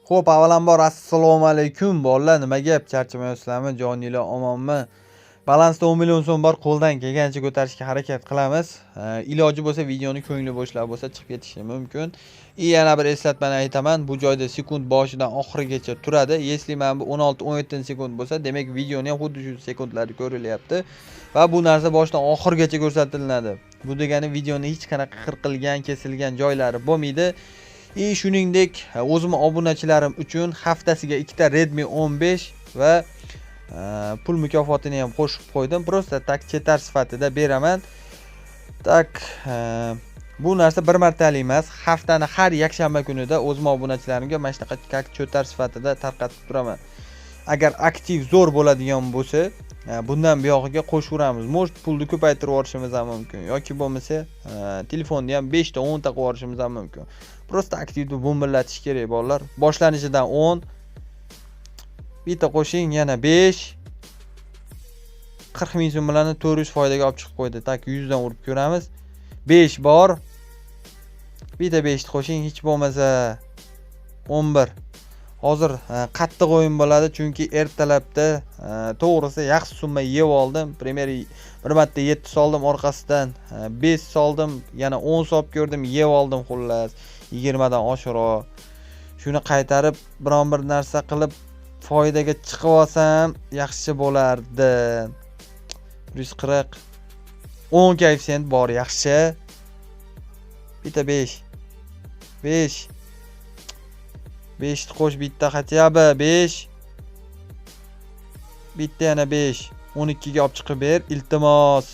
Xo'p, avvalambor assalomu alaykum bolalar. Nima gap? Charchamayapsizlarmi? Joninglar omonmi? Balansda 10 million so'm bor, qo'ldan kelgancha ko'tarishga harakat qilamiz. Iloji bo'lsa videoni ko'ngli bo'shlar bo'lsa chiqib ketishi mumkin. Yana bir eslatmani aytaman. Bu joyda sekund boshidan oxirigacha turadi. Если men bu 16-17 sekund bo'lsa, demak videoni ham xuddi shu sekundlarda ko'rilyapti va bu narsa boshidan oxirigacha ko'rsatiladi. Bu degani videoni hech qanaqa qirqilgan, kesilgan joylari bo'lmaydi. Shuningdek, o'zim obunachilarim uchun haftasiga 2 ta Redmi 15 va pul mukofotini ham qo'shib qo'ydim. Prosta tak chetar sifatida beraman. Tak bu narsa bir martalik emas. Haftani har yakshanba kunida o'zim obunachilarimga mana shunaqa kak chetar sifatida tarqatib turaman. Agar aktiv zo'r bo'ladigan bo'lsa, bundan buyog'iga qo'shaveramiz. Может, pulni ko'paytirib yuborishimiz ham mumkin yoki bo'lmasa, telefonni ham 5 ta 10 ta qilib yuborishimiz ham mumkin. Prosta aktivni bo'mbillatish kerak bolalar. Boshlanishidan 10, bitta qo'shing yana 5, 40 ming so'm bilan 400 foydaga olib chiqib qo'ydi. Tak 100 dan urib ko'ramiz. 5 bor. Bitta 5 ni qo'shing, hech bo'lmasa 11. Hozir qattiq o'yin bo'ladi, chunki ertalabda to'g'risi yaxshi summa yeb oldim. Primer bir marta 7 soldim, orqasidan 5 soldim, yana 10 solib ko'rdim, yeb oldim xullas. 20 dan oshiroq. Shuni qaytarib biron bir narsa qilib foydaga chiqib olsam yaxshi bo'lardi. 140 10 koeffitsient bor, yaxshi. Bitta 5. 5 ni qo'sh, bitta хотя бы 5. Bitta yana 5. 12 ga olib chiqib ber, iltimos.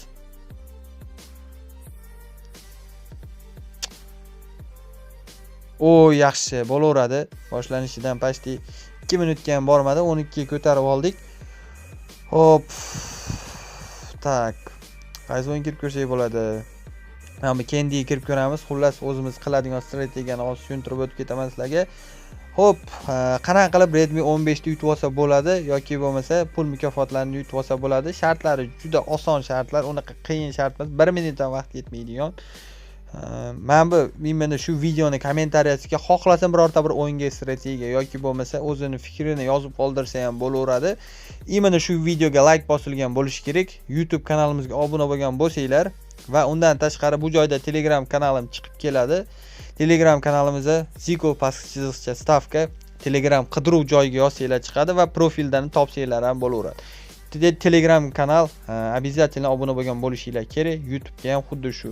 O, yaxshi bo'laveradi. Boshlanishidan pashti 2 minutga ham bormadi, 12 ga ko'tarib oldik. Hop. Tak. Qaysi o'yin kirib ko'rsak bo'ladi? Mana Candy'ga kirib ko'ramiz. Xullas, o'zimiz qiladigan strategiyani hozir tushuntirib o'tib ketaman sizlarga. Hop, qanaqa qilib Redmi 15 ni yutib olsa bo'ladi yoki bo'lmasa pul mukofotlarini yutib olsa bo'ladi? Shartlari juda oson shartlar, unaqa qiyin shart emas. 1 minutdan vaqt ketmaydigan. Men bu mana shu videoni kommentariyasiga xohlasam birorta bir o'yinga strategiya yoki bo'lmasa o'zining fikrini yozib qoldirsa ham bo'laveradi. Mana shu videoga like bosilgan bo'lishi kerak. YouTube kanalimizga obuna bo'lgan bo'lsanglar va undan tashqari bu joyda Telegram kanalim chiqib keladi. Telegram kanalimizda Ziko pastqi stavka Telegram qidiruv joyiga yozsanglar chiqadi va profildan topsanglar ham bo'laveradi. Telegram kanal обязательно obuna bo'lgan bo'lishinglar kerak. YouTube'ga ham xuddi shu.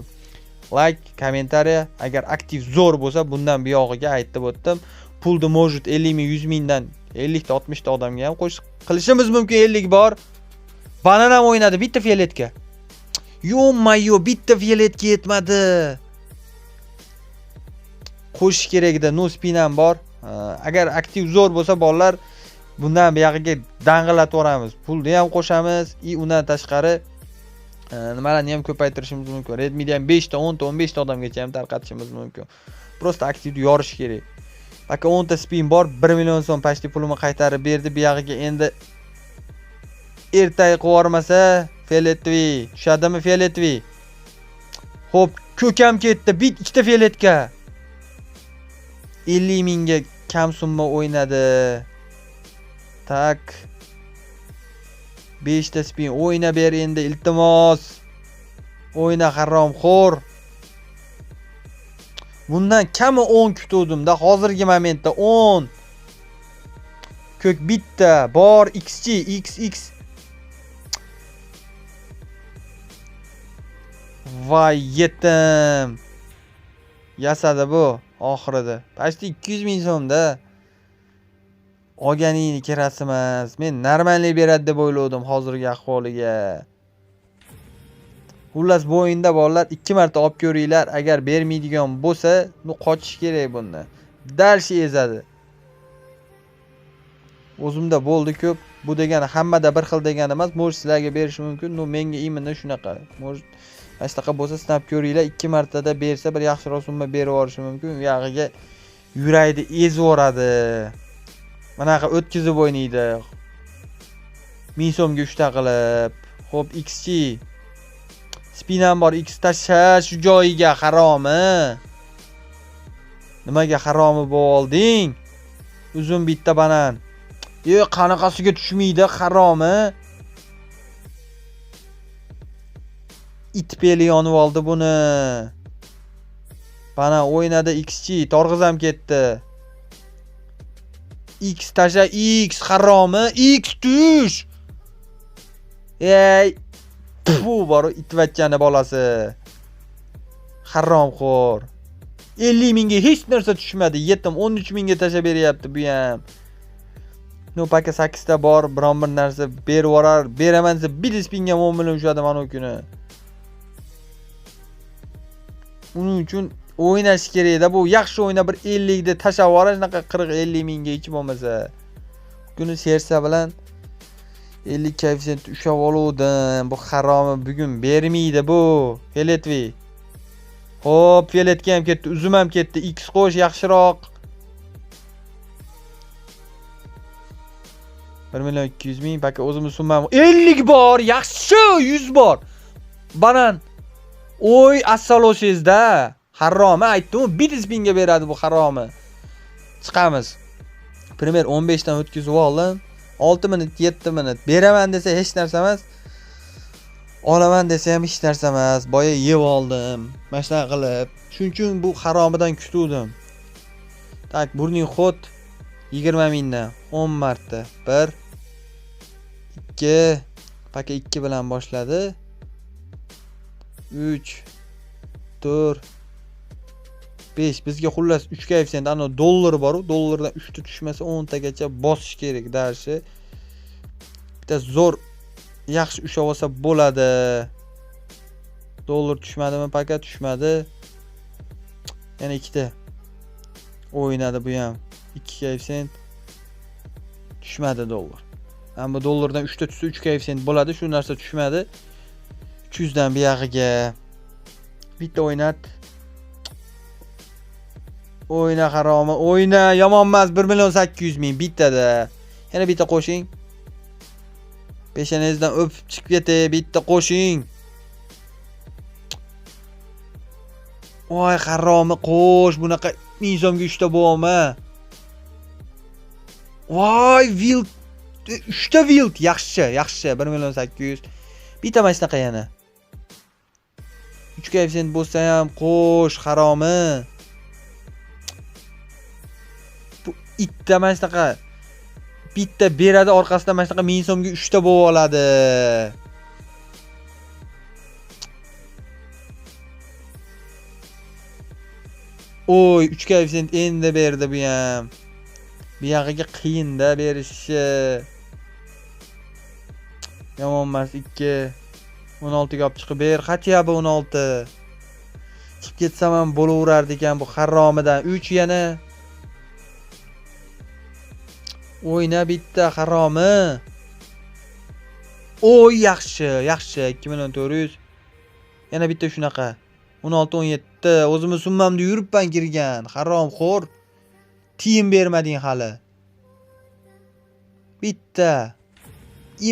Like, kommentariya, agar aktiv zo'r bo'lsa, bundan buyog'iga aytib o'tdim. Pulni может 50 ming, 100 mingdan 50 ta 60 ta odamga ham qo'shib qilishimiz mumkin. 50 bor. Banan ham o'ynadi bitta fioletga. Yo-mayo, bitta fioletga yetmadi. Qo'shish kerak edi, no spin ham bor. Agar aktiv zo'r bo'lsa bolalar, bundan buyog'iga dang'illatib yuboramiz. Pulni ham qo'shamiz, undan tashqari nimalarni ham ko'paytirishimiz mumkin. Redmi da ham 5 ta, 10 ta, 15 ta odamgacha ham tarqatishimiz mumkin. Prosta aktivni yorish kerak. Aka 10 ta spin bor, 1 million so'm pashti pulini qaytarib berdi. Bu yog'iga endi ertaga qo'yarmasa fioletvi, tushadimi fioletvi? Xo'p, ko'kam ketdi. Ikkita fioletga 50 mingga kam summa o'ynadi. Tak. 5 ta spin o'yna ber endi, iltimos. O'yna haromxo'r. Bundan kami 10 kutuvdim-da, hozirgi momentda 10. Ko'k bitta bor, XX. Voy yetim. Yasadi bu oxirida. Pashti 200 ming so'mda. Olganingni kerasi emas. Men normalniy beradi deb o'yladim hozirgi ahvoliga. Xullas bu o'yinda bolalar 2 marta olib ko'ringlar. Agar bermaydigan bo'lsa, qochish kerak bundan. Dalshi ezadi. O'zimda bo'ldi ko'p. Bu degani hammada bir xil degani emas. Mo'j sizlarga berish mumkin. Menga imanda shunaqa. Mo'j ashtaqa bo'lsa sinab ko'ringlar. 2 martada bersa bir yaxshiroq summa berib yuborishi mumkin. U yog'iga yuraydi, ezib yuboradi. Bunaqa o'tkazib o'ynaydi. 1000 so'mga 3 ta qilib. Xo'p, XG. Spin ham bor, X tashlash shu joyiga haromi. Nimaga haromi bo'lding? Uzun bitta banan. Qanaqasiga tushmaydi, haromi. It beli yonib oldi buni. Bana o'ynadi XG, torg'izam ketdi. X tasha, X haromi, X tush. Ey, bu bor itvachchani bolasi. Haromxo'r. 50 mingga hech narsa tushmadi. Yetim 13 mingga tasha beryapti bu ham. No paka 8 ta bor, biron bir narsa berib yuborar. Beraman desa 1 spinga 10 million tushadi mana o kuni. Uning uchun o'ynash kerak edi. Bu yaxshi o'yna bir 50 da tashab yuborish, shunaqa 40-50 mingga hech bo'lmasa. Kuni sersa bilan 50 koeffitsient ushab oluvdim. Bu haromi bugun bermaydi bu. Feletvi. Hop, feletga ham ketdi, uzum ham ketdi. X qo'sh yaxshiroq. 1 million 200 ming, baka o'zimiz summam 50 bor, yaxshi 100 bor. Banan. Oy, assalosizda. Haromi aytdim, 1 spinga beradi bu haromi. Chiqamiz. Primer 15 dan o'tkazib oldim. 6 minut, 7 minut. Beraman desa hech narsa emas. Olaman desa ham hech narsa emas. Boya yeb oldim. Mana shunaqa qilib. Shuning uchun bu haromidan kutuvdim. Tak, burning xod 20 mingdan 10 marta. 1 2 paka 2 bilan boshladi. 3 4 5 bizga xullas 3 koeffitsient ana dollar bor, dollardan 3 ta tushmasa 10 tagacha bosish kerak darshi. Bitta zo'r yaxshi ushlab olsa bo'ladi. Dollar tushmadimi? Paka tushmadi. Yana 2 ta o'ynadi bu ham. 2 koeffitsient tushmadi dollar. Ammo dollardan 3 ta tushsa 3 koeffitsient bo'ladi. Shu narsa tushmadi. 300 dan buyog'iga bitta o'ynat. O'yna haromi, o'yna. Yomon emas, 1 million 800 ming bittada. Yana bitta qo'shing. Peshanangizdan o'pib chiqib ketay, bitta qo'shing. Voy haromi, qo'sh, bunaqa mizomga 3 ta bo'lma. Voy, wild 3 ta wild yaxshi, yaxshi. 1 million 800. Bitta mana shunaqa yana. 3 koeffitsient bo'lsa ham qo'sh, haromi. Bu itta mana shunaqa bitta beradi, orqasidan mana shunaqa 1000 so'mga 3 ta bo'lib oladi. Oy, 3 koeffitsient endi berdi bu ham. Bu yog'iga qiyin-da berishi. Yomon emas 2 16 ga olib chiqib ber. Qachya bu 16. Chiqib ketsam ham bo'laverardi ekan bu haromidan. 3 yana. O'yna bitta haromi. Oy, yaxshi, yaxshi. 2 million 400. Yana bitta shunaqa. 16 17. O'zimiz summamda yuribman kirgan. Haromxo'r. Tiyin bermading hali. Bitta.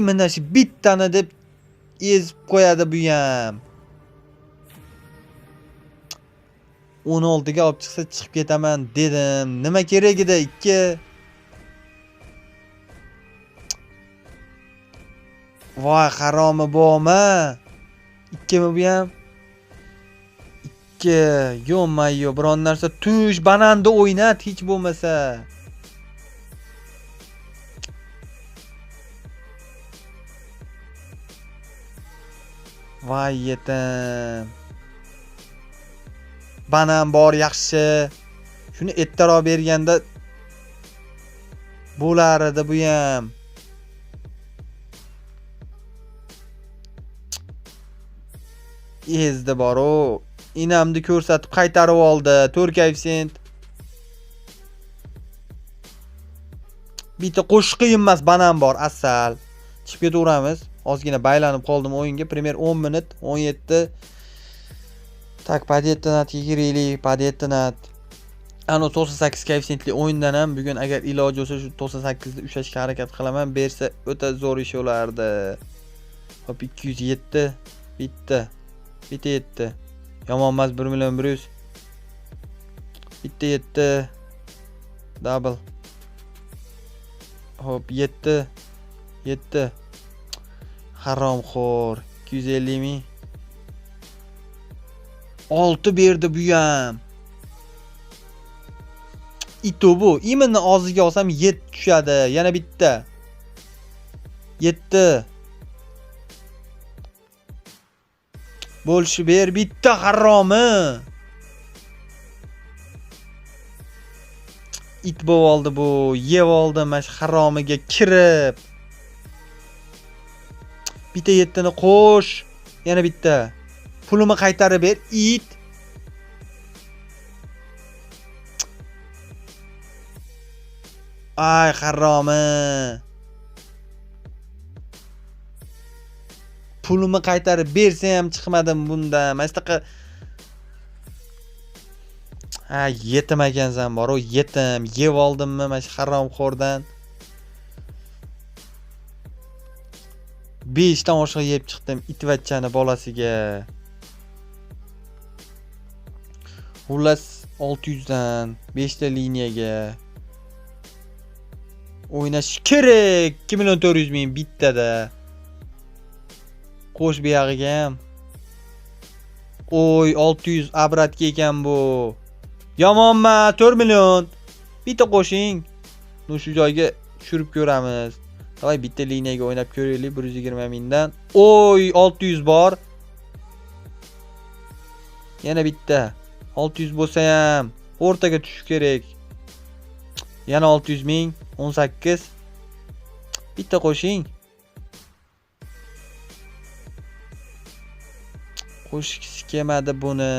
Mana shu bittani deb ezib qo'yadi bu ham. 16 ga olib chiqsa chiqib ketaman dedim. Nima kerak edi 2? Voy, haromi bo'lma. 2 mi bu ham? 2. Yo'mayyo, biron narsa tush, bananda o'ynat hech bo'lmasa. Voy yetim. Banan bor yaxshi. Shuni ertaroq berganda bo'lar edi bu ham. Ezdi bor-o. Inamni ko'rsatib qaytarib oldi. 4 koeffitsient. Bitta qo'shqi emas, banan bor, asal. Chiqib ketaveramiz. Ozgina baylanib qoldim o'yinga. Primer 10 minut, 17. Tak, padetnat 20, padetnat. Ano 98 koeffitsiyentli o'yindan ham bugun agar iloji bo'lsa shu 98 da ushlashga harakat qilaman. Bersa o'ta zo'r ish bo'lardi. Hop, 207 bitta. Bitta 7. Yomon emas, 1 million 100. Bitta 7. Double. Hop 7. 7. Haromxo'r. 250 ming. 6 berdi bu ham. Ito bu. Imini og'ziga olsam 7 tushadi. Yana bitta. 7. Bo'lishi ber bitta haromi. It bo'ldi bu. Yeb oldim mana shu haromiga kirib. Bitta 7 ni qo'sh. Yana bitta. Pulimi qaytarib ber, it. Ay, haromi. Pulimi qaytarib bersa ham chiqmadim bundan. Mana shunaqa yetim ekansan bor, o yetim. Yeb oldimmi mana shu haromxo'rdan? 5 dan oshiq yeb chiqdim itvachchani bolasiga. Xullas 600 dan 5 ta liniyaga o'ynash kerak. 2.400 ming bittada. Qo'sh bu yog'iga ham. Oy, 600 abratga ekan bu. Yomonma, 4 million. Bitta qo'shing. Shu joyga tushirib ko'ramiz. Davay bitta liniyaga o'ynab ko'raylik 120 mingdan. Oy, 600 bor. Yana bitta. 600 bo'lsa ham o'rtaga tushish kerak. Yana 600 ming, 18. Bitta qo'shing. Qo'shgisi kelmadi buni.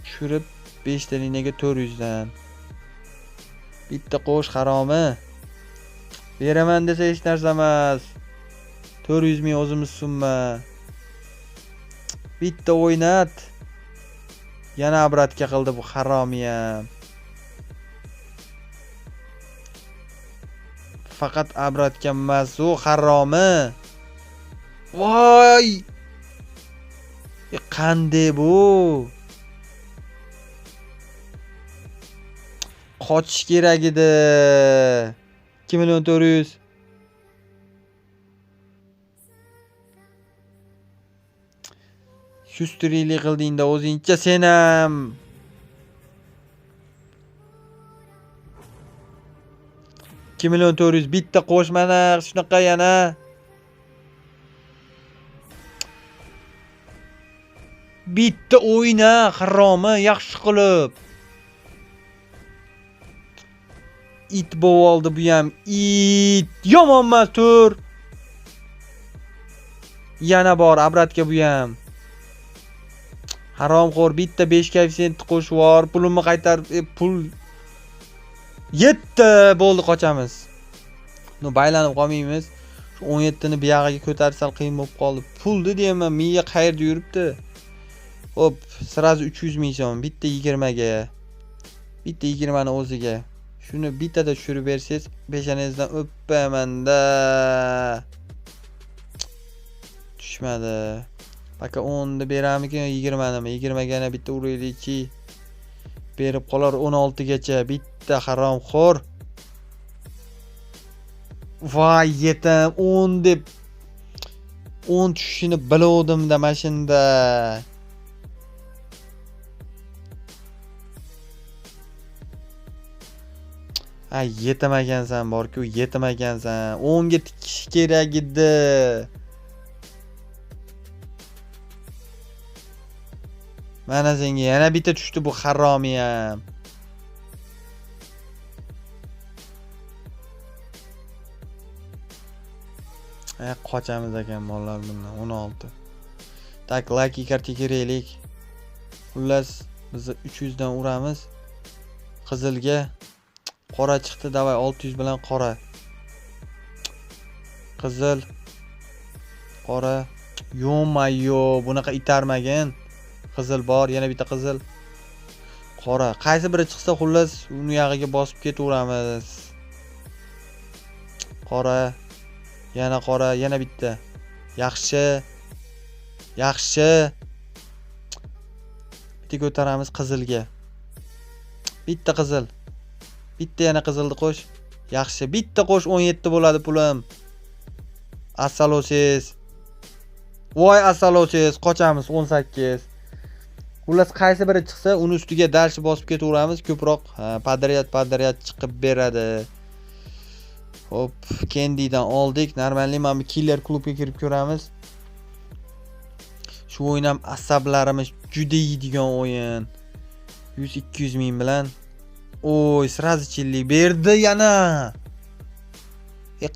Tushirib 5 ta liniyaga 400 dan. Bitta qo'sh haromi. Beraman desa hech narsa emas. 400 ming o'zimiz summa. Bitta o'ynat. Yana abratga qildi bu haromi ham. Faqat abratga emas, u haromi. Voy! Qanday bu? Qochish kerak edi. 2.400 ming. Shustriylik qildingda o'zingcha sen ham. $2.400 ming bitta qo'shmana shunaqa yana. Bitta o'yna haromi yaxshi qilib. It bo'ldi bu ham. It yomon emas, tur. Yana bor abratga bu ham. Haromxo'r bitta 5 koeffitsient qo'shib bor. Pulimni qaytarib pul 7 bo'ldi, qochamiz. Baylanib qolmaymiz. Shu 17 ni bu yog'iga ko'tarish sal qiyin bo'lib qoldi. Pulni deyman, miya qayerda yuribdi? Hop, sirazi 300 ming so'm, bitta 20 ga. Bitta 20 ni o'ziga. Shuni bittada tushirib bersangiz, peshanangizdan o'ppaman-da. Tushmadi. Baka 10 ni beramikin, 20 nimi? 20 ga yana bitta uraylikchi. Berib qolar 16 gacha. Bitta haromxo'r. Voy, yetim 10 deb 10 tushishini biluvdim-da mashinda. Ay, yetim ekansan bor-ku, yetim ekansan. 10 ga tikish kerak edi. Mana senga yana bitta tushdi bu haromi ham. Qochamiz ekan mollar bundan 16. Tak, lucky karta keraklik. Xullas biz 300 dan uramiz. Qizilga qora chiqdi, davay 600 bilan qora. Qizil. Qora. Yo-mayo, bunaqa itarmagin. Qizil bor, yana bitta qizil. Qora. Qaysi biri chiqsa xullas uni yog'iga bosib ketaveramiz. Qora. Yana qora, yana bitta. Yaxshi. Yaxshi. Bitta ko'taramiz qizilga. Bitta qizil. Bitta yana qizilni qo'sh. Yaxshi. Bitta qo'sh 17 bo'ladi pulim. Asalosiz. Voy asalosiz, qochamiz 18. Xullas qaysi biri chiqsa, uni ustiga dalshi bosib ketaveramiz, ko'proq padriyat chiqib beradi. Hop, Kendidan oldik. Normalniy mana bu killer klubga kirib ko'ramiz. Shu o'yin ham asablarimiz juda yeydigan o'yin. 100-200 ming bilan. Oy, srazi chillik berdi yana.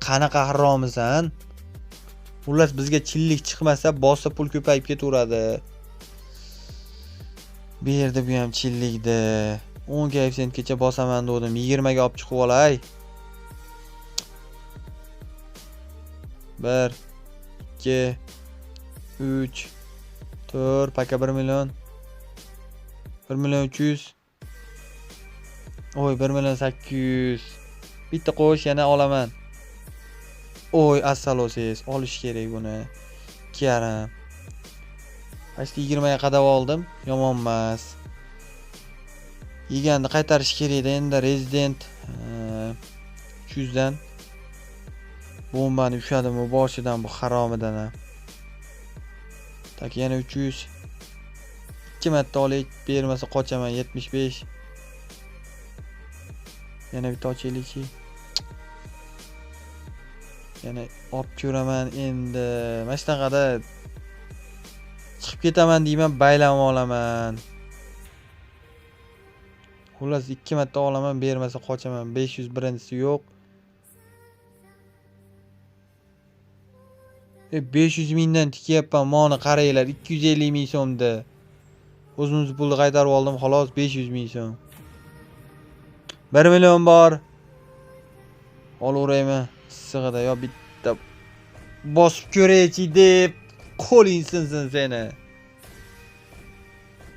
Qanaqa haromizan? Xullas bizga chillik chiqmasa, bossa pul ko'payib ketaveradi. Berdi bu ham chillikdi. 10 koeffitsiyentgacha bosaman dedim. 20 ga olib chiqib olay. 1 2 3 4 paka 1 million. 1 million 300. Oy, 1 million 800. Bitta qo'sh yana olaman. Oy, asalosiz, olish kerak buni. 2,5. Pasti 20 ga qadab oldim. Yomon emas. Yeganni qaytarish kerak edi. Endi Resident 300 dan bombani ushadimi boshidan bu haromidan. Tak yana 300. 2 marta olib bermasa qochaman 75. Yana bitta ochaylikchi. Yana olib ko'raman endi. Mana shunaqada chiqib ketaman deyman, baylanib olaman. Xullas 2 marta olaman, bermasa qochaman. 500 birinchisi yo'q. 500 mingdan tikyapman, mana qaranglar, 250 ming so'mda. O'zimiz pulni qaytarib oldim, xolos 500 ming so'm. 1 million bor. Olaveraymi? Sig'ida yo bitta bosib ko'raychi deb qo'ling sinsin seni.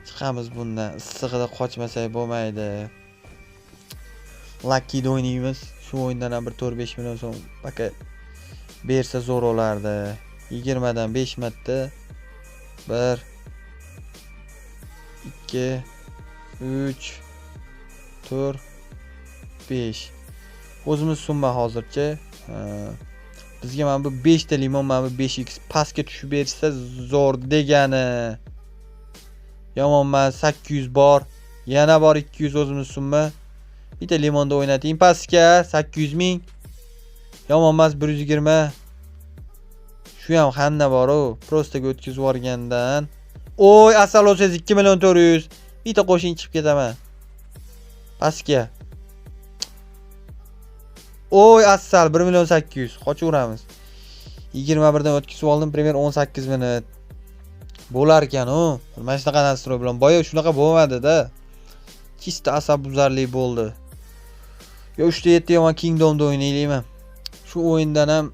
Chiqamiz bundan. Issig'ida qochmasak bo'lmaydi. Lucky o'ynaymiz. Shu o'yindan ham bir 4-5 million so'm aka bersa zo'r bo'lardi. 20 dan 5 marta. 1 2 3 4 5. O'zimiz summa hozircha. Bizga mana bu 5 ta limon, mana bu 5x pastga tushib bersa zo'r degani. Yomon emas, 800 bor. Yana bor 200 o'zimiz summa. Bitta limonda o'ynating pastga 800 ming. Yomon emas 120. Shu ham xanna bor-ku, prostaga o'tkazib yuborgandan. Oy, asalosiz 2 million 400. Bitta qo'shin chiqib ketaman. Pastga. Oy, asal 1 million 800. Qochaveramiz. 21 dan o'tkazib oldim, primer 18 minut. Bo'lar ekan-ku. Mana shunaqa nastroy bilan boya shunaqa bo'lmadi-da. Chista asabuzarlik bo'ldi. Yo 3-7 yomon Kingdomda o'ynaylikmi? Shu o'yindan ham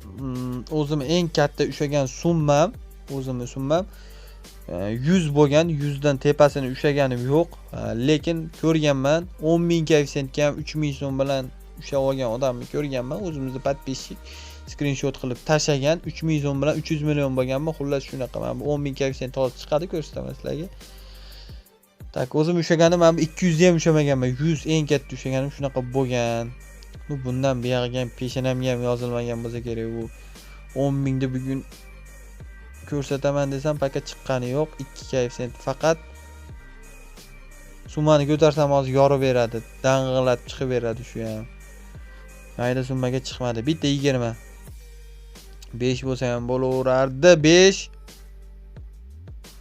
o'zim eng katta ushagan summam, o'zimning summam 100 bo'lgan. 100 dan tepasini ushaganim yo'q, lekin ko'rganman 10 ming koeffitsiyentga ham 3 ming so'm bilan ushab olgan odamni ko'rganman. O'zimizni podpисчик screenshot qilib tashagan. 3 ming so'm bilan 300 million bo'lganmi? Xullas shunaqa. Mana bu 10 ming koeffitsiyent hozir chiqadi, ko'rsataman sizlarga. Tak, o'zim ushaganim ham 200 ham ushamaganman. 100 eng katta ushaganim shunaqa bo'lgan. Bundan buyog'iga ham peshanamga ham yozilmagan bo'lsa kerak. Bu 10 mingda bugun ko'rsataman desam paket chiqqani yo'q. 2 koeffitsient faqat. Summani ko'tarsam hozir yorib beradi. Dang'illatib chiqib beradi shu ham. Mayda summaga chiqmadi. Bitta 20. 5 bo'lsa ham bo'laverardi. 5.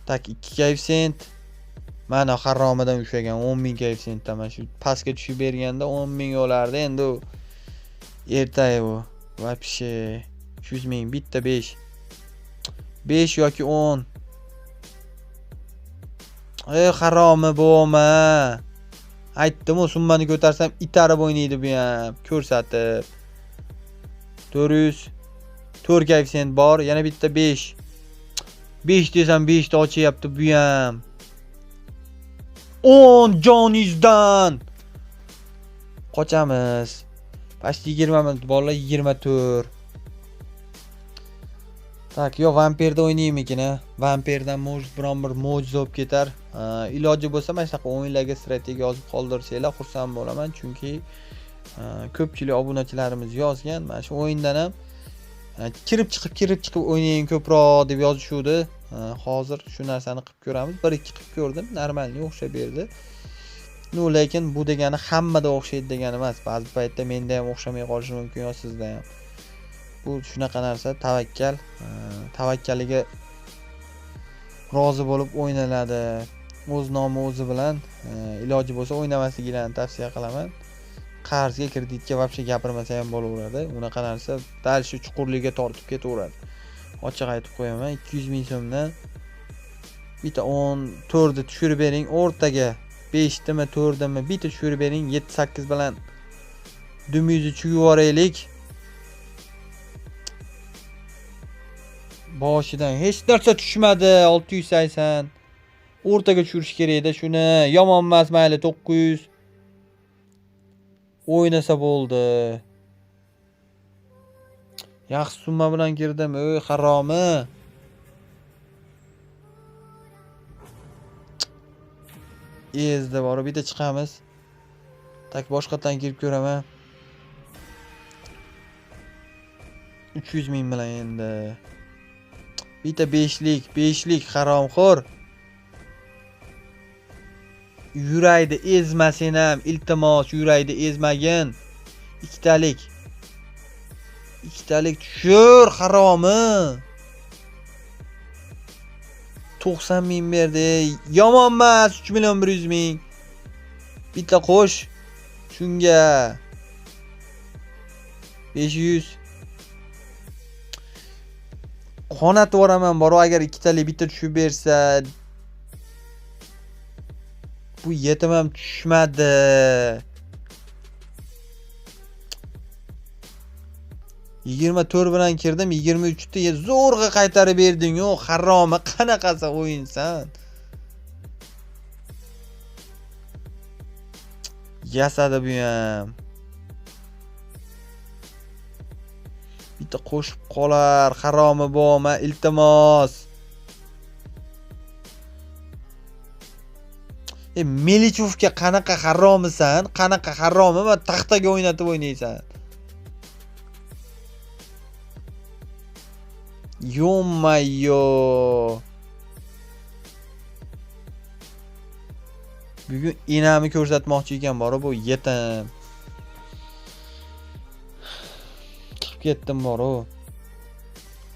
Tak 2 koeffitsient. Mana haromidan ushlagan 10 ming koeffitsiyentda mana shu pastga tushib berganda 10 ming o'lardi. Endi u ertaga bu. Вообще 300 ming bitta 5. 5 yoki 10. Haromi bo'lma. Aytdim, o summani ko'tarsam itarib o'ynaydi bu ham. Ko'rsatib. 400. 4 koeffitsient bor, yana bitta 5. 5 desam 5 ta ochyapti bu ham. 10 jonizdan. Qochamiz. Pasti 20 minut bolalar 24. Tak, yo vampirda o'ynaymikin-a. Vampirdan mo'jiz biron bir mo'jiza bo'lib ketar. Iloji bo'lsa mana shunaqa o'yinlarga strategiya yozib qoldirsanglar xursand bo'laman, chunki ko'pchilik obunachilarimiz yozgan. Mana shu o'yindan ham kirib chiqib o'ynaying ko'proq deb yozishuvdi. Hozir shu narsani qilib ko'ramiz. 1-2 qilib ko'rdim, normalniy o'xshab berdi. Lekin bu degani hammada o'xshaydi degani emas. Ba'zi paytda menda ham o'xshamay qolishi mumkin yo sizda ham. Bu shunaqa narsa, tavakkal. Tavakkaliga rozi bo'lib o'ynaladi. O'z nomi o'zi bilan iloji bo'lsa o'ynamasliklarini tavsiya qilaman. Qarzga, kreditga vobshe gapirmasa ham bo'laveradi. Unaqa narsa dal shu chuqurligiga tortib ketaveradi. Ochiq aytib qo'yaman, 200 ming so'mdan bitta 14 ni tushirib bering o'rtaga. 5 dimi, 4 dimi bitta tushirib bering, 7-8 bilan dumimizni chugib yuboraylik. Boshidan hech narsa tushmadi, 680. O'rtaga tushirish kerak edi shuni. Yomon emas, mayli 900. O'ynasa bo'ldi. Yaxshi summa bilan kirdim, haromi. Ezdi bor, bitta chiqamiz. Tak boshqatdan kirib ko'raman. 300 ming bilan endi. Bitta 5lik haromxo'r. Yurayda ezmasin ham, iltimos yurayda ezmagin. Ikkitalik tushur, haromi. 90 ming berdi. Yomon emas, 3 million 100 ming. Bitta qo'sh. Shunga 500. Qonat boraman bor, agar ikkitalik bitta tushib bersa. Bu yetim ham tushmadi. Yigirma 4 bilan kirdim, 23 ni zo'rg'a qaytarib berding-ku, haromi, qanaqasi o'yinsan? Yasadi bu ham. Bitta qo'shib qolar, haromi bo'lma, iltimos. Melichovga qanaqa haromisan? Qanaqa haromi va taxtaga o'ynatib o'ynaysan? Yo-mayo. Bugun enami ko'rsatmoqchi ekan bor bu yetim. Chiqib ketdim bor u.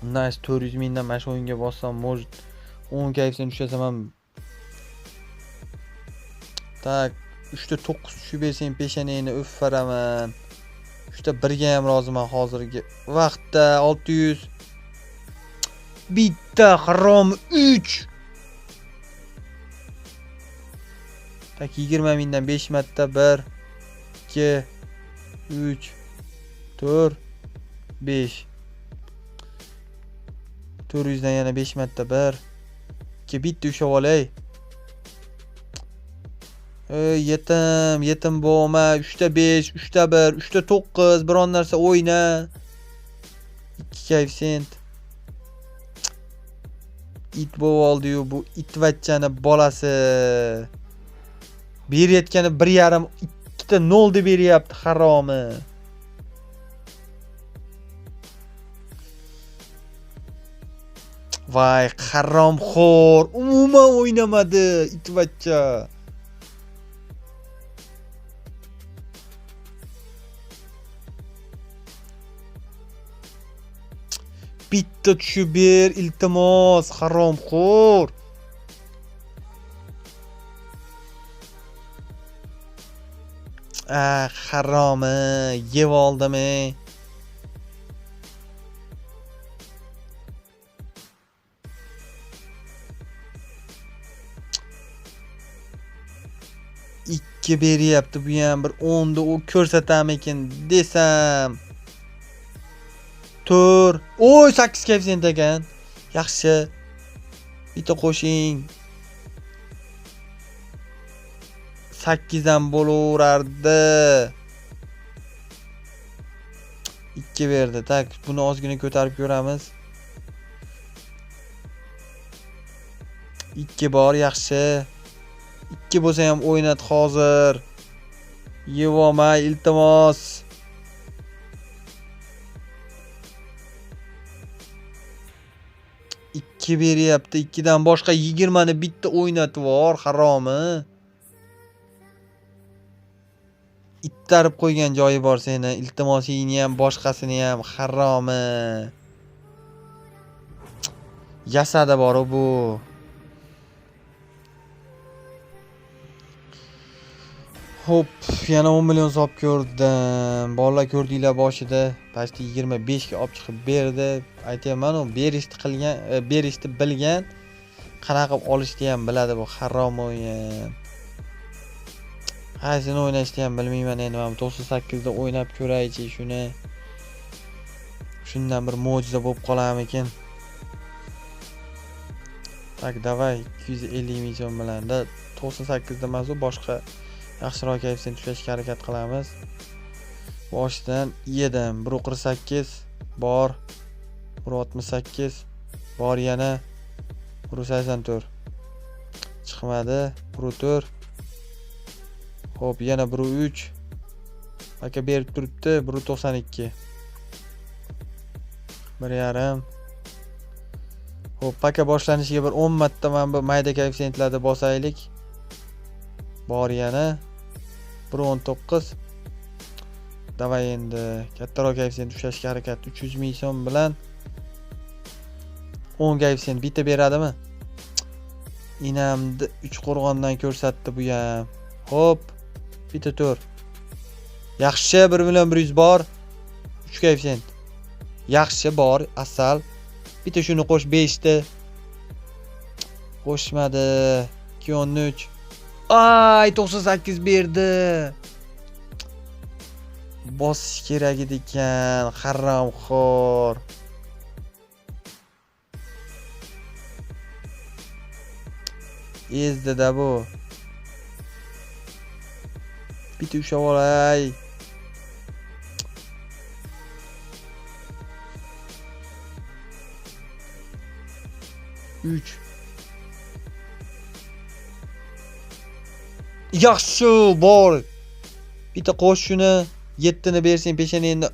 Undan 400 mingdan mana shu o'yinga bossam, может 10 kayfdan tushasam ham. Tak, 3 ta 9 tushib bersang peshanangni uffaraman. 3 ta 1 ga ham roziman hozirgi vaqtda. 600. Bitta harom 3. Tak 20 mingdan 5 marta 1 2 3 4 5. 400 dan yana 5 marta 1 2 bitta ushlab olay. Yetim bo'lma. 3 ta 5, 3 ta 1, 3 ta 9, biron narsa o'yna. 2 koeffitsient. It bo'ldi-yu bu itvachchani bolasi. Berayotgani 1.5, 2 ta 0 deb beryapti, haromi. Voy, haromxo'r. Umuman o'ynamadi itvachcha. Bitta tushib ber, iltimos, haromxo'r. Haromi, yeb oldimi? Ikki beryapti bu ham, bir 10 da o ko'rsatamikin desam. 4. Oy, 8 koeffitsient ekan. Yaxshi. Bitta qo'shing. 8 dan bo'laverardi. 2 berdi. Tak, buni ozgina ko'tarib ko'ramiz. 2 bor, yaxshi. 2 bo'lsa ham o'ynat hozir. Yevomay iltimos. 2 beryapti. 2 dan boshqa 20 ni bitta o'ynatib vor, haromi. Ittarib qo'ygan joyi bor seni. Iltimosingni ham, boshqasini ham, haromi. Yasada bor bu. Hop, yana 10 million solib ko'rdim. Bolalar ko'rdinglar boshida pasti 25 ga olib chiqib berdi. Aytayman, u berishni bilgan, qanaqa qilib olishni ham biladi bu harom o'yin. Qaysini o'ynashni ham bilmayman endi. Men 98 da o'ynab ko'raychi shuni. Shundan bir mo'jiza bo'lib qolarmikin. Tak, davay 250 million bilan da 98 da emas, boshqa yaxshiroq kayfiyatni ushlashga harakat qilamiz. Boshidan yedim. 148 bor. 168 bor yana. 184 chiqmadi. 104. Hop, yana 103. Aka berib turibdi. 192. 1.5. Hop, paka boshlanishiga bir 10 marta men bu mayda koeffitsiyentlarda bosaylik. Bor yana 1.19. Davay endi kattaroq koeffitsiyent ushlashga harakat. 300 ming so'm bilan 10 koeffitsiyent bitta beradimi? Inamni 3 qo'rg'ondan ko'rsatdi bu ham. Hop, bitta 4. Yaxshi, 1 million 100 bor. 3 koeffitsiyent. Yaxshi bor, asal. Bitta shuni qo'sh 5 ta. Qo'shmadi. 213. Ay, 98 berdi. Bosish kerak edi ekan, haramxo'r. Ezdi-da bu. Bitta ushlab olay. Yaxshi bor. Bitta qo'sh shuni 7 ni bersang peshanangni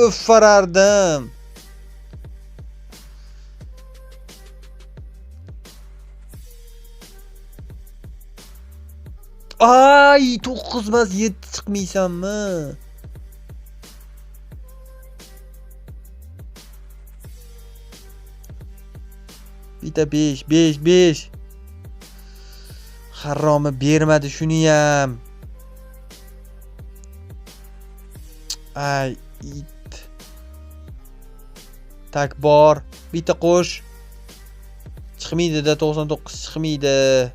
o'farardim. Ay, 9 emas 7 chiqmaysanmi? Bitta 5. Haromi bermadi shuni ham. Ay, it. Tak bor. Bitta qo'sh. Chiqmaydi-da, 99 chiqmaydi.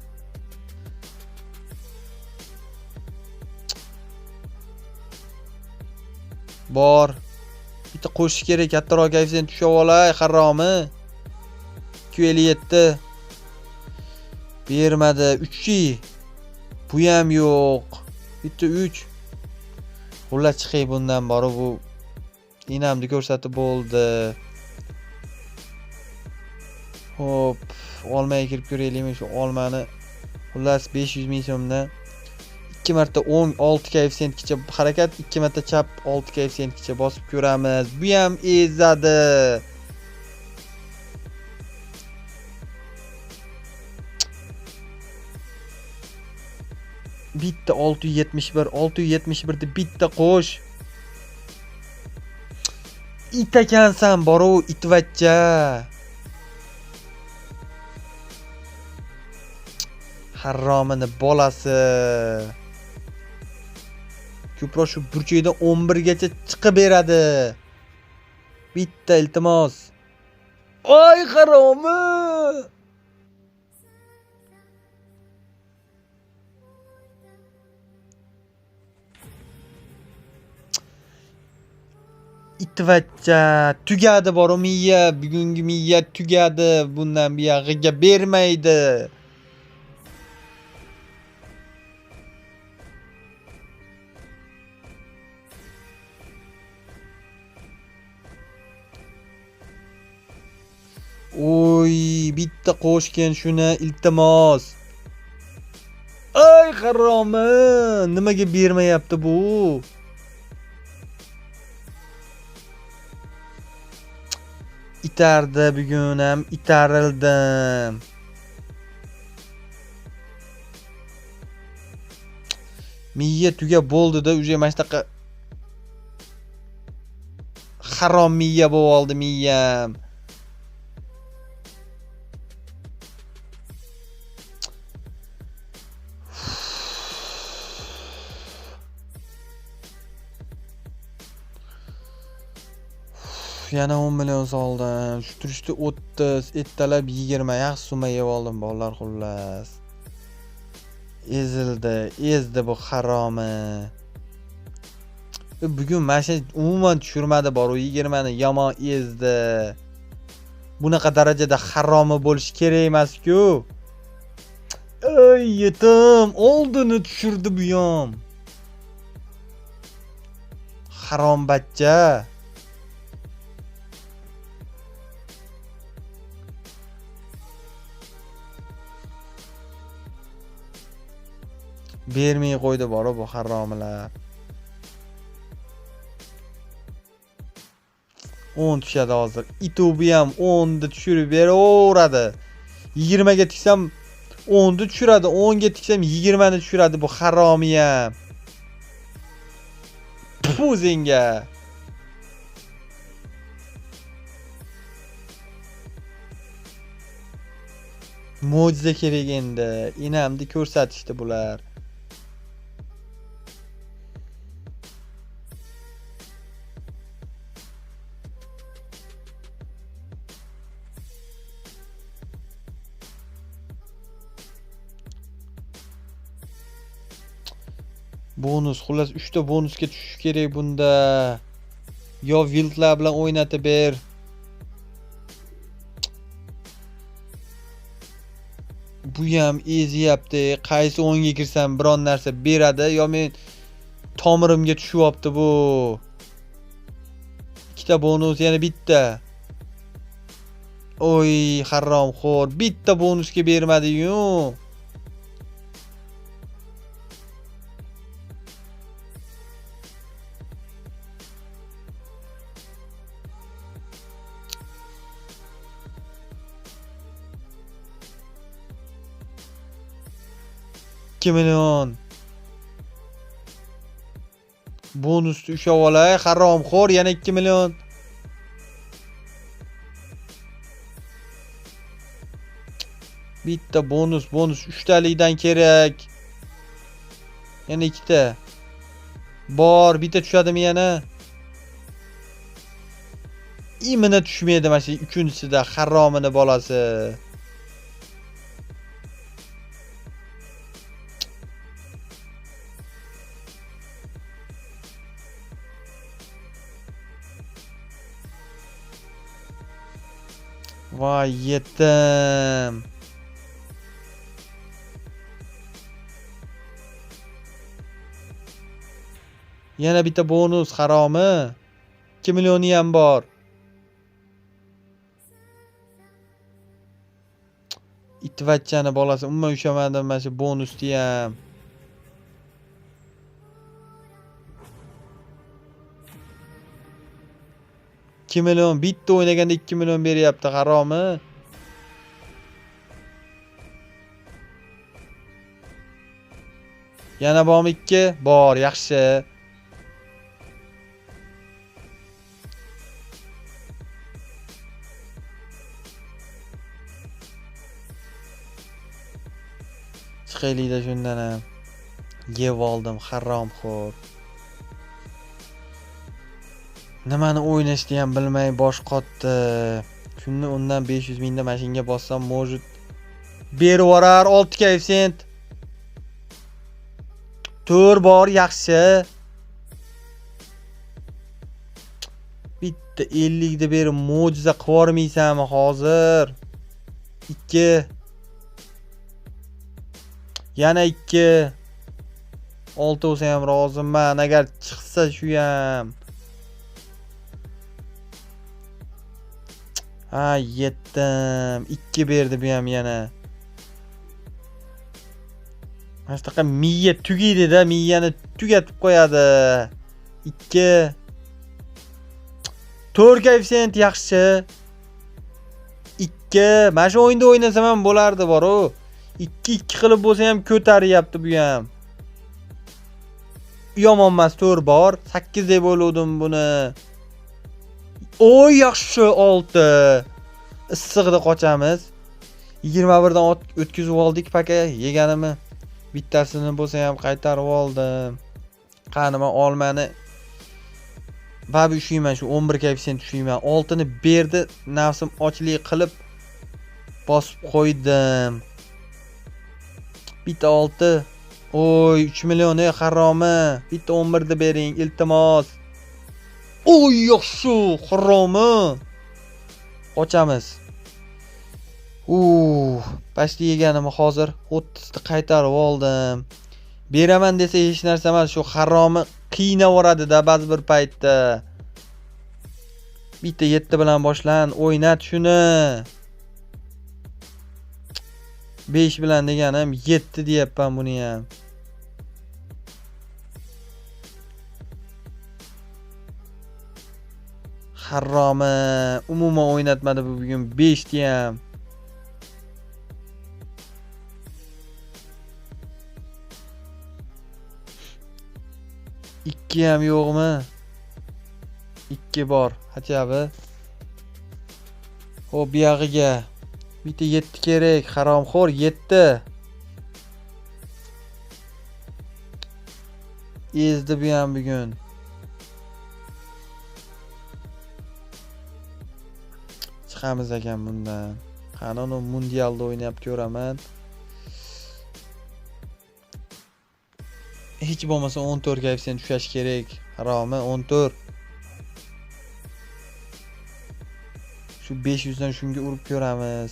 Bor. Bitta qo'shish kerak, kattaroq koeffitsiyent tushib olay, haromi. 257. Bermadi. 3. Bu ham yo'q. Bitta 3. Xullas chiqay bundan bor bu. Inamni ko'rsatib bo'ldi. Hop, olmaga kirib ko'raylikmi shu olmani. Xullas 500 ming so'mdan 2 marta 16 koeffitsiyentgacha harakat, 2 marta chap 6 koeffitsiyentgacha bosib ko'ramiz. Bu ham ezadi. Bitta 671 da bitta qo'sh. It ekansan, boru itvachcha. Haromini bolasi. Ko'proq shu burchakdan 11 gacha chiqib beradi. Bitta iltimos. Oy, haromi. Itvachcha tugadi, boru miya, bugungi miya tugadi. Bundan buyog'iga bermaydi. Oy, bitta qo'shgan shuni iltimos. haromi, nimaga bermayapti bu? Itardi, bugun ham itarildim. Miya tugab bo'ldi-da, uje mana shunaqa harom miya bo'lib oldi miyam. Yana 10 million soldim. Shu turishda 30, ertalab 20 yaxshi summa yeb oldim bolalar xullas. Ezdi bu haromi. Bugun mana umuman tushirmadi bor, u 20 ni yomon ezdi. Bunaqa darajada haromi bo'lish kerak emas-ku. Ey yetim, oldini tushirdi bu ham. Harom bachcha. Bermay qo'ydi bor bu haromilar. 10 tushadi hozir. YouTube ham 10 da tushirib beraveradi. 20 ga tiksam 10 da tushiradi, 10 ga tiksam 20 ni tushiradi bu haromi ham. Pu senga. Mo'jiza kerak endi. Inamni ko'rsatishdi bular. Bonus, xullas 3 ta bonusga tushish kerak bunda. Yo viltlar bilan o'ynatib ber. Bu ham ezyapti. Qaysi o'yinga kirsam biron narsa beradi yo men tomirimga tushyapti bu. 2 ta bonus, yana bitta. Oy, haromxo'r. Bitta bonusga bermadi-yu. million. Bonusni ushlab olay, haromxo'r, yana 2 million. Bitta bonus 3 talikdan kerak. Yana 2 ta. Bor, bitta tushadimi yana? Imini tushmaydi mana shu 3-chisida haromini bolasi. Voy yetim. Yana bitta bonus haromi. 2 millioni ham bor. Itvachchani bolasi, umuman ushamadim mana shu bonusni ham. million bitta o'ynaganda 2 million beryapti, haromi. Yana bormi 2? Bor, yaxshi. Chiqaylikda shundan ham. Yeb oldim, haromxo'r. Nimani o'ynashni ham bilmay bosh qotdi. Shuni undan 500 mingda mashinga bossam, может berib yuborar 6 koeffitsient. Tur bor, yaxshi. Bitta 50 da berib mo'jiza qilib yormaysanmi hozir? 2. Yana 2. 6 bo'lsa ham roziman, agar chiqsa shu ham. Ha, yetdim. 2 berdi bu ham yana. Mana shunaqa miya tugaydi-da, miyani tugatib qo'yadi. 2 4 koeffitsient yaxshi. 2 mana shu o'yinda o'ynasam ham bo'lardi bor-ku. 2 qilib bo'lsa ham ko'taryapti bu ham. Yomon emas, 4 bor. 8 deb o'yladim buni. Oy, yaxshi 6. Issiqda qochamiz. 21 dan o'tkazib oldik paka, yeganimi. Bittasini bo'lsa ham qaytarib oldim. Qani men olmani babi ushlayman, shu 11 koeffitsient ushlayman. 6 ni berdi, nafsim ochlik qilib bosib qo'ydim. Bitta 6. Oy, 3 million haromi. Bitta 11 ni bering, iltimos. Oy, yaxshi, haromi. Qochamiz. Pashti yeganimni hozir 30 ni qaytarib oldim. Beraman desa hech narsa emas, shu haromi qiynavoradi-da ba'zi bir paytda. Bitta 7 bilan boshlan, o'ynat shuni. 5 bilan deganim 7 deyapman buni ham. Haromi, umuman o'ynatmadi bu bugun 5 ni ham. 2 ham yo'qmi? 2 bor. Hachabi. Xo'p, bu yog'iga bitta 7 kerak. Haromxo'r 7. Ezdi bu ham bugun. Chiqamiz ekan bundan. Qani uni mundialda o'ynab ko'raman. Hech bo'lmasa 14 koeffitsient tushash kerak. Haromi 14. Shu 500 dan shunga urib ko'ramiz.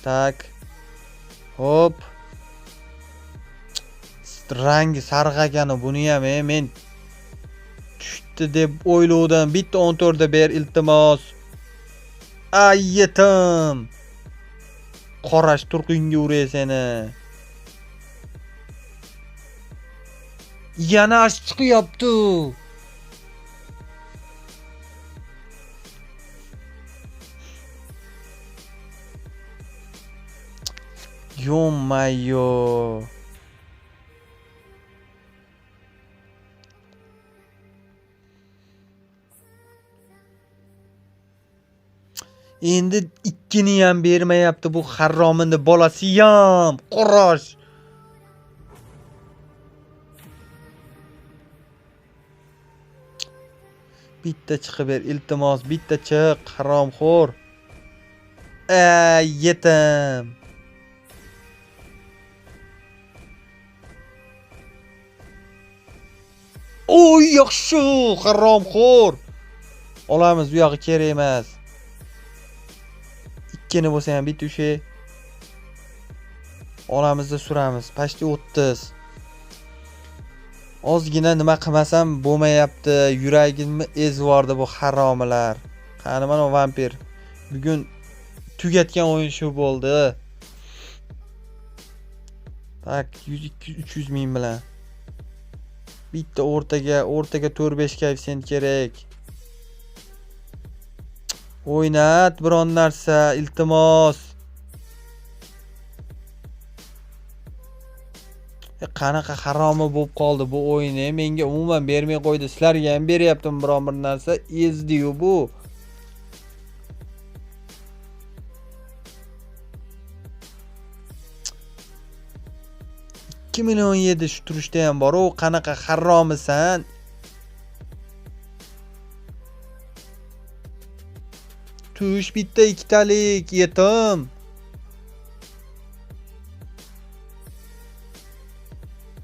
Tak. Hop. Rangi sariq ekani buni ham men tushdi deb o'ylovdim. Bitta 14 da ber iltimos. Ay yetim. Qorash turqingga uray seni. Yana ash chiqyapti. Yo-mayo. Endi 2 ni ham bermayapti bu haromini bolasi ham. Qo'rosh. Bitta chiqib ber, iltimos, bitta chiq, haromxo'r. Yetim. Oy, yaxshi, haromxo'r. Olamiz, bu yog'i kerak emas. 2 ni bo'lsa ham bitta ushe. Olamizda suramiz. Pashti 30. Ozgina nima qilmasam bo'lmayapti. Yuragimni ezvordi bu haromilar. Qani mana vampir. Bugun tugatgan o'yin shu bo'ldi. Tak 100-200-300 ming bilan. Bitta o'rtaga 4-5 koeffitsient kerak. O'ynat biron narsa, iltimos. Qanaqa haromi bo'lib qoldi bu o'yini. Menga umuman bermay qo'ydi. Sizlarga ham beryaptim biron bir narsa. Ezdi-yu bu. $2 million shu turishda ham bor. O qanaqa haromisan? Tush bitta ikkitalik yetim.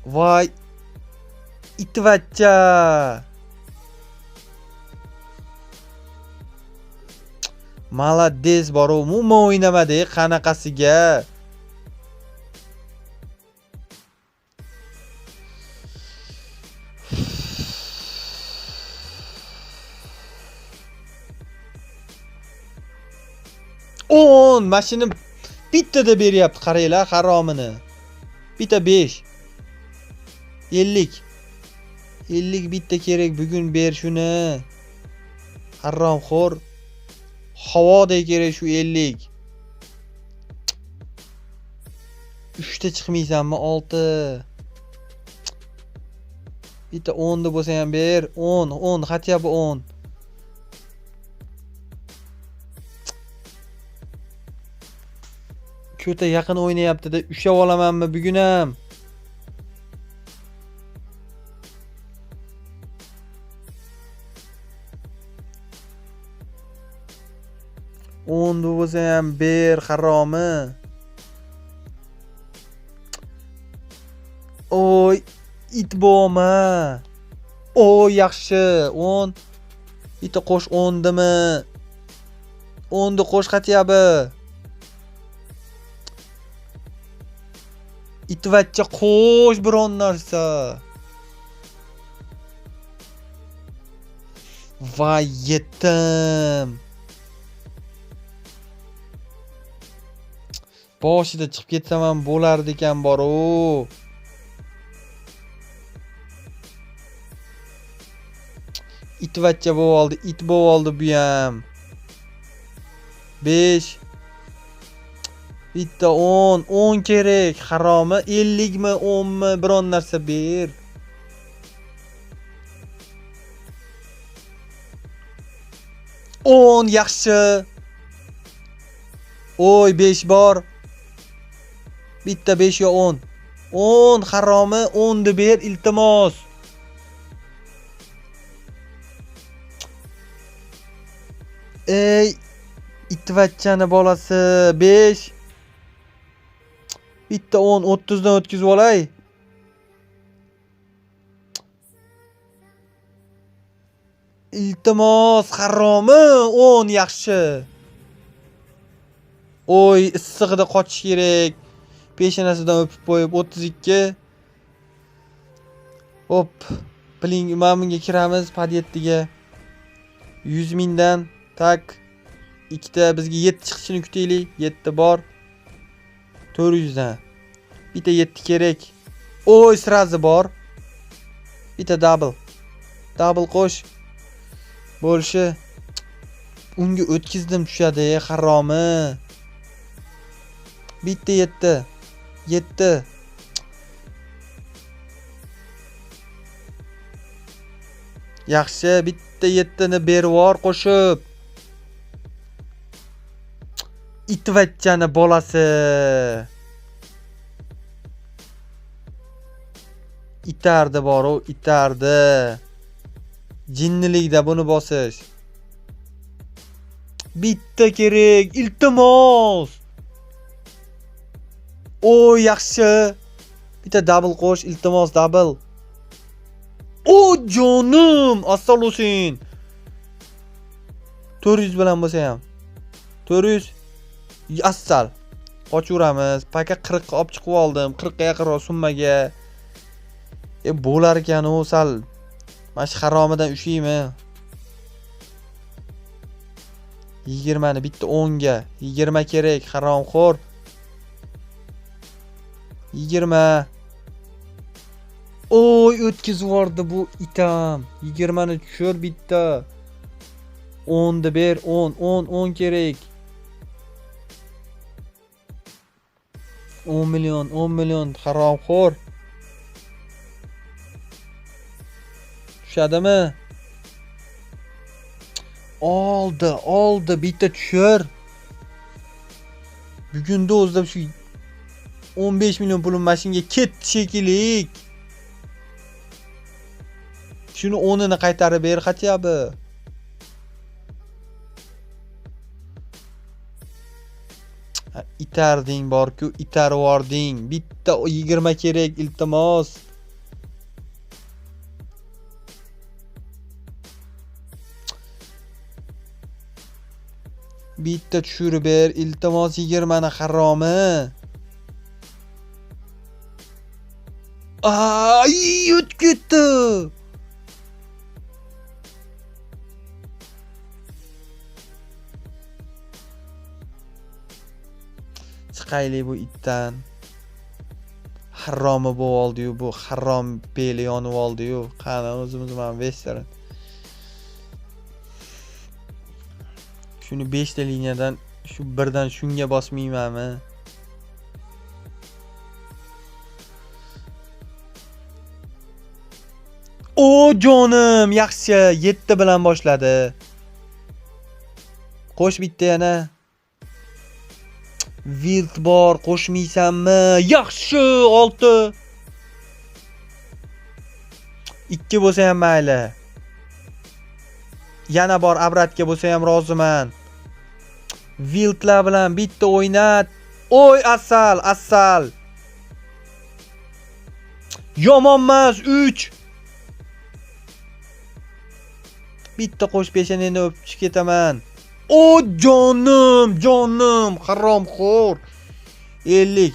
Voy itvachcha. Malades bor, umuman o'ynamadi qanaqasiga. Mashina bittada beryapti, qaranglar haromini. Bitta 5. 50. 50 bitta kerak bugun ber shuni. Haromxo'r. Havoday kerak shu 50. 3 ta chiqmaysanmi? 6. Bitta 10 da bo'lsa ham ber. 10 хотя бы 10. Ko'ta yaqin o'ynayapti-da, ushlab olamanmi bugun ham? O'nda bo'lsa ham ber, haromi. Oy, it bo'ma. Oy, yaxshi. 10. Bitta qo'sh 10dimi? 10da qo'sh xatyabi. Itvachcha qo'sh biron narsa. Voy, yetdim. Boshida chiqib ketsam ham bo'lardi ekan bor-u. Itvachcha bo'ldi, it bo'ldi bu ham. 5. Bitta 10 kerak. Haromi 50 mi, 10 mi biron narsa ber. On yaxshi. Oy, 5 bor. Bitta 5 yo 10. 10 haromi 10 ni ber iltimos. Ey, itvachchani bolasi 5. Bitta 10 30 dan o'tkazib olay. Iltimos haromi 10 yaxshi. Oy, issig'ida qochish kerak. Peshanasidan o'pib qo'yib 32. Hop, piling mana bunga kiramiz padyettiga. 100 mingdan tak ikkita bizga 7 chiqishini kutaylik. 7 bor. 400 dan. Bitta 7 kerak. Oy, srazi bor. Bitta double. Double qo'sh. Bo'lishi. Unga o'tkazdim tushadi, haromi. Bitta 7. 7. Yaxshi, bitta 7 ni bervor qo'shib. Itvachchani bolasi. Itardi bor-u, itardi. Jinnilikda buni bosish. Bitta kerak, iltimos. O yaxshi. Bitta double qo'sh, iltimos double. O jonim, asal olsun. 400 bilan bo'lsa ham. 400 asal. Qochaveramiz. Paka 40 ga olib chiqib oldim. 40 ga yaqinroq summaga. Bo'lar ekan u sal. Mana shu haromidan ushaymi? 20 ni bitta 10 ga. 20 kerak, haromxo'r. 20. Oy, o'tkazib yubordi bu itam. 20 ni tushir bitta. 10 ni ber, 10 kerak. 10 million haromxo'r. Tushadimi? Oldi bitta tushir. Bugunda o'zida shu 15 million pulim mashinga ketdi shekilli. Shuni 10 ni qaytarib ber xatyabi. Itarding bor-ku, itarib yording. Bitta 20 kerak, iltimos. Bitta tushirib ber, iltimos 20 ni haromi. Ay, o'tib ketdi. Chiqaylik bu itdan. Harromi bo'lib oldi-yu, bu harrom beli yonib oldi-yu. Qani o'zimiz mana Western. Shuni 5 ta liniyadan shu birdan shunga bosmaymanmi? O jonim, yaxshi, 7 bilan boshladi. Qo'sh bitta yana. Wild bor, qo'shmaysanmi? Yaxshi, 6. 2 bo'lsa ham mayli. Yana bor, abratga bo'lsa ham roziman. Wildlar bilan bitta o'ynat. Oy, asal. Yomonmas, 3. Bitta qo'sh peshaneni o'pib ketaman. O jonim, haromxo'r. 50.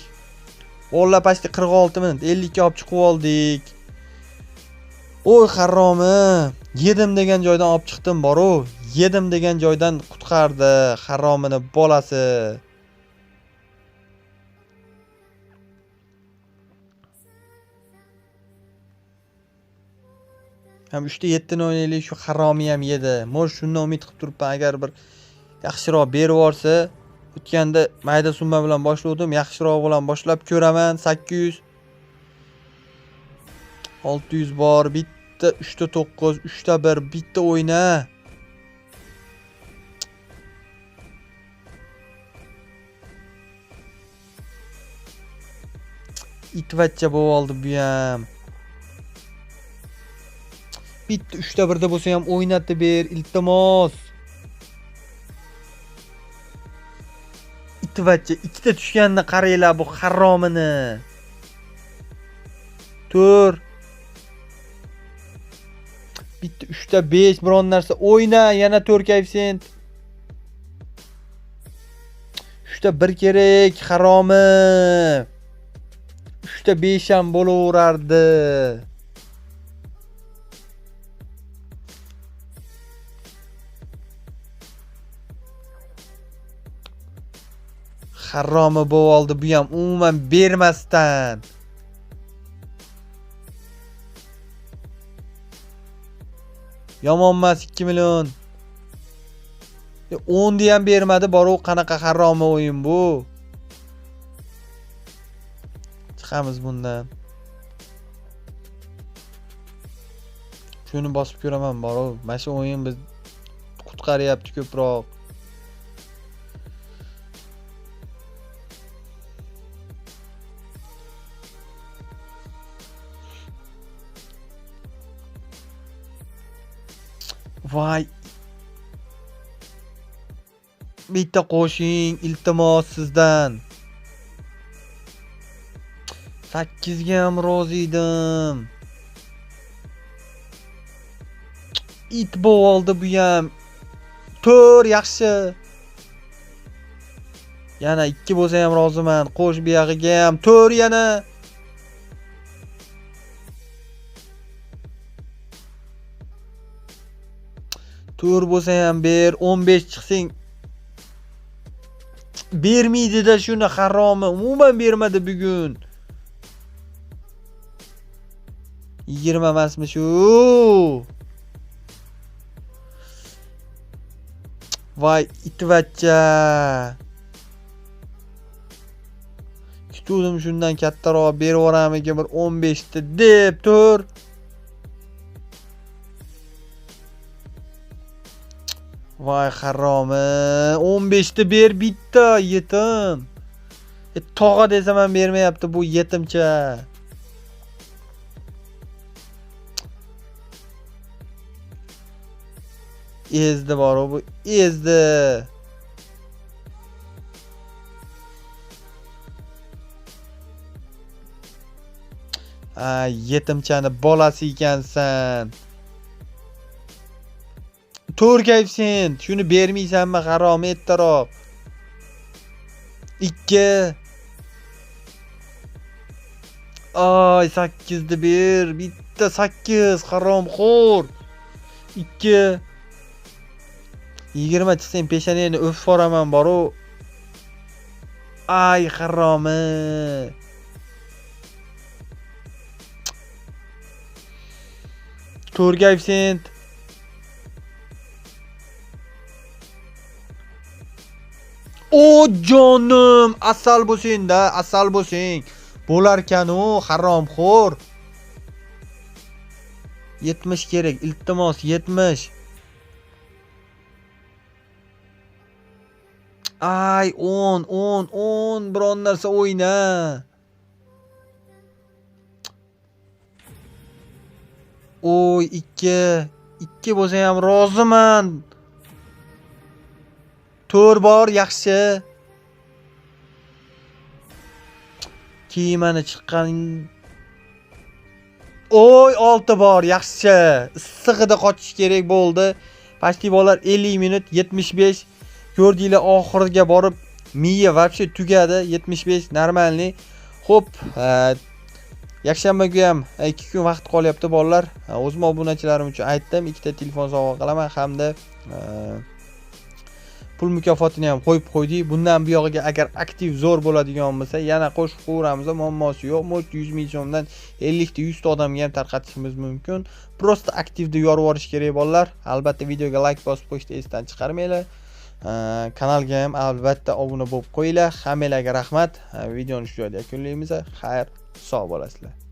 Valla pasti 46 minut, 50 ga olib chiqib oldik. Oy haromi, yedim degan joydan olib chiqdim bor-u. Yedim degan joydan qutqardi haromini bolasi. Ham 3 ta 7 ni o'ynaylik, shu haromi ham yedi. Mo'sh shundan umid qilib turibman, agar bir yaxshiroq berib yuborsa, o'tganda mayda summa bilan boshladim, yaxshiroq bilan boshlab ko'raman. 800 600 bor, bitta 3 ta 9, 3 ta 1, bitta o'yna. Itvachcha bo'lib oldi bu ham. Bitta 3 ta 1 da bo'lsa ham o'ynatib ber, iltimos. Itvachcha 2 ta tushganini qaranglar bu haromini. Tur. Bitta 3 ta 5 biron narsa o'yna, yana 4 koeffitsient. 3 ta 1 kerak, haromi. 3 ta 5 ham bo'laverardi. Haromi bo'lib oldi bu ham umuman bermasdan. Yomonmas 2 million. 10 ni ham bermadi, bor-u qanaqa haromi o'yin bu? Chiqamiz bundan. Shuni bosib ko'raman, bor-u. Mana shu o'yin biz qutqaryapti ko'proq. Vay. Bitta qo'shing, iltimos sizdan. 8 ga ham rozi edim. It bo'lib oldi bu ham. 4 yaxshi. Yana 2 bo'lsa ham roziman. Qo'sh bu yog'iga ham 4 yana. Tur bo'lsa ham ber, 15 chiqsing. Bermaydi-da shuni haromi. Umuman bermadi bugun. 20 emasmi shu? Voy, itvachcha. Kutuvdim shundan kattaroq berib yuboramiga bir 15 ta deb tur. Voy haromi, 15 ta ber, bitta yetim. Tog'a desam ham bermayapti bu yetimcha. Ezdi bor bu, ezdi. Yetimchani bolasi ekansan. 4 koeffitsient. Shuni bermaysanmi harom ettiroq. 2. Ay 8 ni ber. Bitta 8 haromxo'r. 2. 20 chiqsang peshaneni o'pib yuboraman bor-u. Ay haromi. Turgay sent. O jonim, asal bo'lsang-da, asal bo'lsang. Bo'larkan-u, haromxo'r. 70 kerak, iltimos 70. Ay, 10 biron narsa o'yna. Oy, 2 bo'lsa ham roziman. 4 bor, yaxshi. Kiyimani chiqqan. Oy, 6 bor, yaxshi. Issig'ida qochish kerak bo'ldi. Festivallar 50 minut 75. Ko'rdinglar, oxiriga borib miya вообще tugadi. 75 normalniy. Xo'p, yakshanbaga ham 2 kun vaqt qolyapti bolalar. O'zim obunachilarim uchun aytdim, 2 ta telefon sovg'a qilaman hamda pul mukofotini ham qo'yib qo'ydik. Bundan buyog'iga agar aktiv zo'r bo'ladigan bo'lsa, yana qo'shib qo'yamiz, muammosi yo'q. 100 ming so'mdan 50 ta 100 ta odamga ham tarqatishimiz mumkin. Prosta aktivda yorib yuborish kerak bolalar. Albatta videoga like bosib qo'yishni esdan chiqarmanglar. Kanalga ham albatta obuna bo'lib qo'yinglar. Hammalarga rahmat. Videoni shu joyda yakunlaymiz. Xayr, sog' bo'lasizlar.